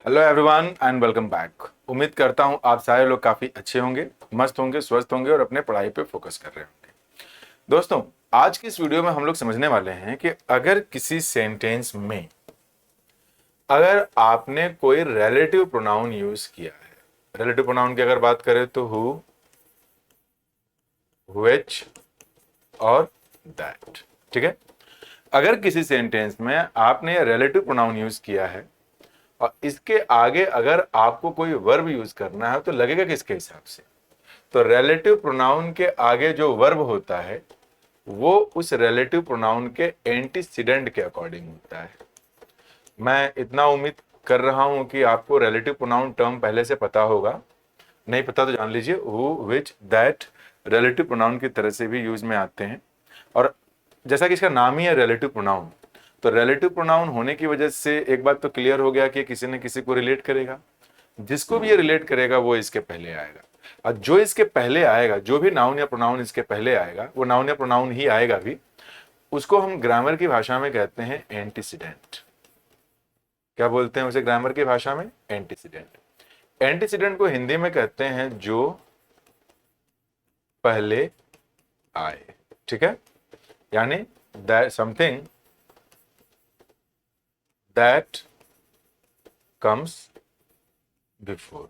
Hello everyone and welcome back. उम्मीद करता हूं आप सारे लोग काफ़ी अच्छे होंगे, मस्त होंगे, स्वस्थ होंगे और अपने पढ़ाई पे फोकस कर रहे होंगे। दोस्तों, आज की इस वीडियो में हम लोग समझने वाले हैं कि अगर किसी सेंटेंस में अगर आपने कोई रिलेटिव प्रोनाउन यूज किया है, रिलेटिव प्रोनाउन की अगर बात करें तो हु, व्हिच और दैट। ठीक है। अगर किसी सेंटेंस में आपने रिलेटिव प्रोनाउन यूज किया है और इसके आगे अगर आपको कोई वर्ब यूज करना है तो लगेगा किसके हिसाब से? तो रिलेटिव प्रोनाउन के आगे जो वर्ब होता है वो उस रिलेटिव प्रोनाउन के एंटीसीडेंट के अकॉर्डिंग होता है। मैं इतना उम्मीद कर रहा हूं कि आपको रिलेटिव प्रोनाउन टर्म पहले से पता होगा। नहीं पता तो जान लीजिए, who, which, that relative pronoun की तरह से भी यूज में आते हैं। और जैसा कि इसका नाम ही है रिलेटिव प्रोनाउन, तो रिलेटिव प्रोनाउन होने की वजह से एक बात तो क्लियर हो गया कि किसी न किसी को रिलेट करेगा। जिसको भी ये रिलेट करेगा वो इसके पहले आएगा, और जो इसके पहले आएगा, जो भी नाउन या प्रोनाउन इसके पहले आएगा, वो नाउन या प्रोनाउन ही आएगा भी। उसको हम ग्रामर की भाषा में कहते हैं एंटीसीडेंट। क्या बोलते हैं उसे ग्रामर की भाषा में? एंटीसीडेंट। एंटीसीडेंट को हिंदी में कहते हैं जो पहले आए। ठीक है। यानी that something that comes before.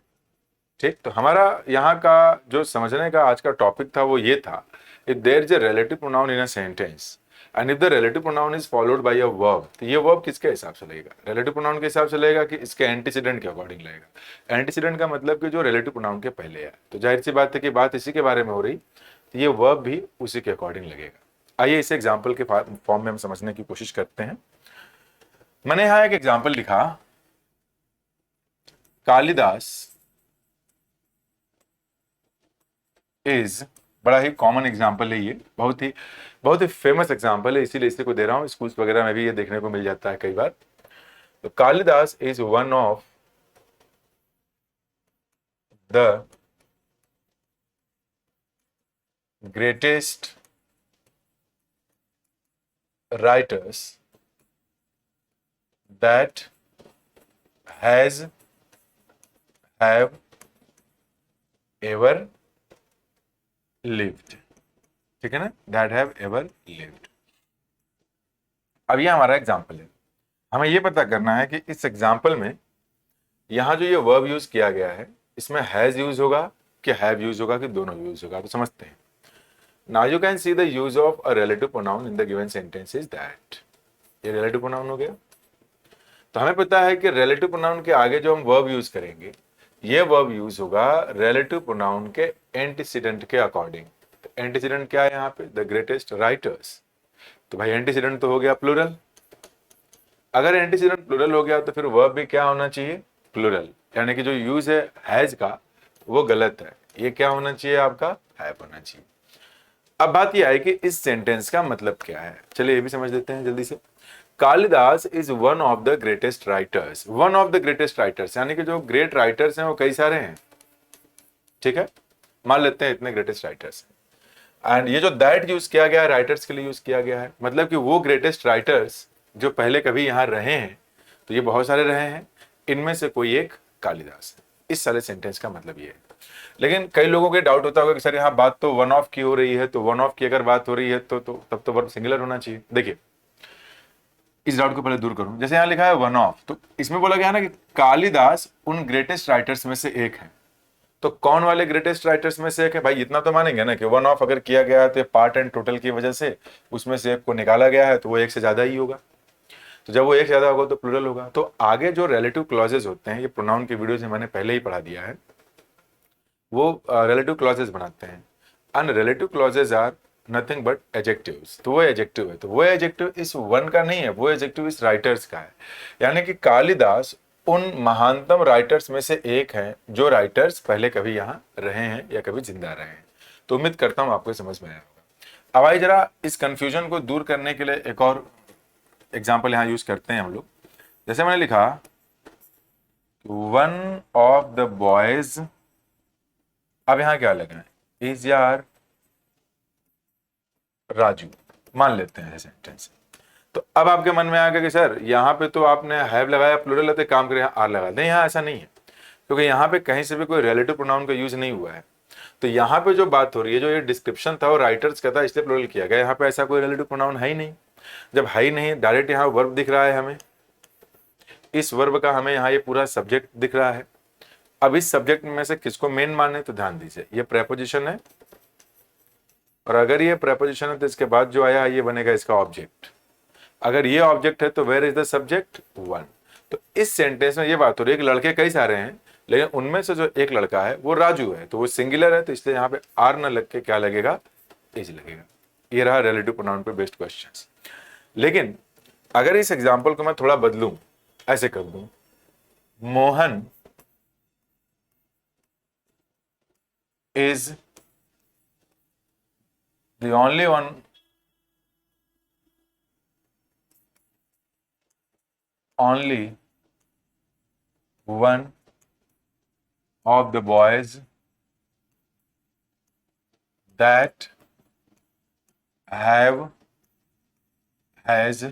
ठीक। तो हमारा यहाँ का जो समझने का आज का टॉपिक था वो ये था, if there is a relative pronoun in a sentence and if the relative pronoun is followed by a verb, तो ये वर्ब किसके हिसाब से लगेगा? रिलेटिव प्रोनाउन के हिसाब से लगेगा कि इसके एंटीसीडेंट के अकॉर्डिंग लगेगा? एंटीसीडेंट का मतलब कि जो रिलेटिव प्रोनाउन के पहले है। तो जाहिर सी बात है कि बात इसी के बारे में हो रही, तो ये वर्ब भी उसी के अकॉर्डिंग लगेगा। आइए इसे एग्जाम्पल के फॉर्म में हम समझने की कोशिश करते हैं। मैंने यहाँ एक एग्जाम्पल लिखा, कालिदास इज, बड़ा ही कॉमन एग्जाम्पल है, ये बहुत ही फेमस एग्जाम्पल है, इसीलिए इसी को दे रहा हूं। स्कूल्स वगैरह में भी ये देखने को मिल जाता है कई बार। तो Kalidas is one of the greatest writers that has have ever lived. ठीक है ना, दैट हैव एवर लिव्ड। अब ये हमारा एग्जाम्पल है। हमें ये पता करना है कि इस एग्जाम्पल में यहां जो ये वर्ब यूज किया गया है, इसमें हैज यूज होगा कि हैव यूज होगा कि दोनों यूज होगा? तो समझते हैं। Now you can see the use of a relative pronoun in the given sentence is that, ये relative pronoun हो गया। तो हमें पता है कि relative pronoun के आगे जो हम verb यूज करेंगे, ये verb यूज होगा relative pronoun के antecedent के अकॉर्डिंग। तो antecedent क्या है यहाँ पे? The greatest writers। तो भाई antecedent तो हो गया प्लूरल। अगर एंटीसीडेंट प्लूरल हो गया तो फिर वर्ब भी क्या होना चाहिए? प्लूरल। यानी कि जो यूज है हैज का वो गलत है, ये क्या होना चाहिए आपका? हैव होना चाहिए। अब बात यह है कि इस सेंटेंस का मतलब क्या है, चलिए ये भी समझ लेते हैं जल्दी से। Kalidas is one of the greatest writers. One of the greatest writers यानी कि जो ग्रेट राइटर्स हैं वो कई सारे हैं। ठीक है, मान लेते हैं इतने ग्रेटेस्ट राइटर्स हैं। एंड ये जो दैट यूज किया गया है राइटर्स के लिए यूज किया गया है, मतलब कि वो ग्रेटेस्ट राइटर्स जो पहले कभी यहां रहे हैं, तो ये बहुत सारे रहे हैं, इनमें से कोई एक कालिदास है। इस सारे सेंटेंस का मतलब ये है। लेकिन कई लोगों के डाउट होता होगा कि सर यहाँ बात तो वन ऑफ की हो रही है, तो वन ऑफ की अगर बात हो रही है तो तब तो वर्ब सिंगुलर होना चाहिए। देखिए, इस डाउट को पहले दूर करूं। जैसे यहाँ लिखा है वन ऑफ, तो इसमें बोला गया है ना कि कालिदास उन ग्रेटेस्ट राइटर्स में से एक है। तो कौन वाले ग्रेटेस्ट राइटर्स में से एक है? भाई इतना तो मानेंगे ना कि वन ऑफ अगर किया गया है तो पार्ट एंड टोटल की वजह से उसमें से एक को निकाला गया है, तो वो एक से ज्यादा ही होगा। तो जब वो एक से ज्यादा होगा तो प्लूरल होगा। तो आगे जो रिलेटिव क्लॉजेज होते हैं, ये प्रोनाउन की वीडियो से मैंने पहले ही पढ़ा दिया है, वो रिलेटिव क्लॉजेज बनाते हैं। And relative clauses are nothing but adjectives. तो वो एडजेक्टिव है, तो वो एडजेक्टिव इस वन का नहीं है, वो एडजेक्टिव इस राइटर्स का है। यानी कि कालिदास उन महानतम राइटर्स में से एक हैं जो राइटर्स पहले कभी यहाँ रहे हैं या कभी जिंदा रहे हैं। तो उम्मीद करता हूं आपको समझ में आया होगा। अब आइए जरा इस कंफ्यूजन को दूर करने के लिए एक और एग्जाम्पल यहाँ यूज करते हैं हम लोग। जैसे मैंने लिखा वन ऑफ द बॉयज, अब यहां क्या लगा है? इज यार राजू, मान लेते हैं सेंटेंस। तो अब आपके मन में आ गया कि सर यहाँ पे तो आपने हैव लगाया, प्लूरल है तो काम करें आर लगा दें। यहाँ ऐसा नहीं है, क्योंकि यहाँ पे कहीं से भी कोई रिलेटिव प्रोनाउन का यूज नहीं हुआ है। तो यहाँ पे जो बात हो रही है, जो ये डिस्क्रिप्शन था वो राइटर्स का था, इसलिए प्लूरल किया गया। यहाँ पे ऐसा कोई रिलेटिव प्रोनाउन है ही नहीं। जब है ही नहीं, डायरेक्ट यहाँ वर्ब दिख रहा है हमें, इस वर्ब का हमें यहाँ ये पूरा सब्जेक्ट दिख रहा है। अब इस सब्जेक्ट में से किसको मेन माने, तो ध्यान दीजिए ये प्रेपोजिशन है, और अगर ये प्रेपोजिशन है तो इसके बाद जो आया ये बनेगा इसका ऑब्जेक्ट। अगर ये ऑब्जेक्ट है तो where is the subject, one. तो इस सेंटेंस में ये बात हो रही है कि लड़के कई सारे हैं, लेकिन उनमें से जो एक लड़का है वो राजू है, तो वो सिंगुलर है, तो इसलिए यहाँ पे आर न लग के क्या लगेगा, इज लगेगा। ये रहा रिलेटिव प्रोनाउन पे बेस्ड क्वेश्चंस। लेकिन अगर इस एग्जांपल को मैं थोड़ा बदलूं, ऐसे कर दूं, Mohan is the only one of the boys that has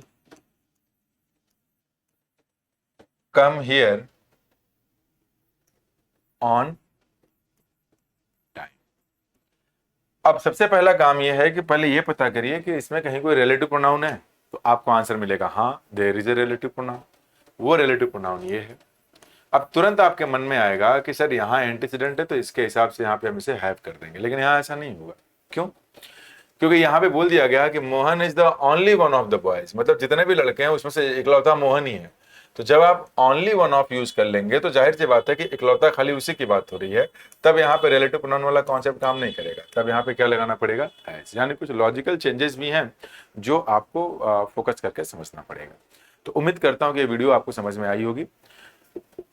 come here on time। अब सबसे पहला काम यह है कि पहले यह पता करिए कि इसमें कहीं कोई रिलेटिव प्रोनाउन है, तो आपको आंसर मिलेगा हाँ, there is a relative pronoun. वो रिलेटिव प्रोनाउन ये है। अब तुरंत आपके मन में आएगा कि सर यहाँ एंटीसीडेंट है तो इसके हिसाब से यहाँ पे हम इसे हैव कर देंगे, लेकिन यहाँ ऐसा नहीं होगा। क्यों? क्योंकि यहाँ पे बोल दिया गया कि Mohan is the only one of the boys, मतलब जितने भी लड़के हैं उसमें से इकलौता मोहन ही है। तो जब आप ओनली वन ऑफ यूज कर लेंगे तो जाहिर सी बात है कि इकलौता खाली उसी की बात हो रही है, तब यहाँ पे रिलेटिव प्रोनाउन वाला कॉन्सेप्ट काम नहीं करेगा। तब यहाँ पे क्या लगाना पड़ेगा, एज। यानी कुछ लॉजिकल चेंजेस भी हैं जो आपको फोकस करके समझना पड़ेगा। तो उम्मीद करता हूँ कि ये वीडियो आपको समझ में आई होगी।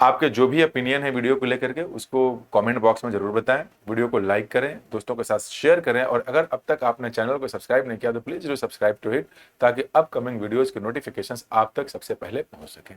आपके जो भी ओपिनियन है वीडियो को लेकर के उसको कमेंट बॉक्स में जरूर बताएं। वीडियो को लाइक करें, दोस्तों के साथ शेयर करें, और अगर अब तक आपने चैनल को सब्सक्राइब नहीं किया तो प्लीज जरूर सब्सक्राइब टू इट, ताकि अपकमिंग वीडियोस के नोटिफिकेशंस आप तक सबसे पहले पहुंच सकें।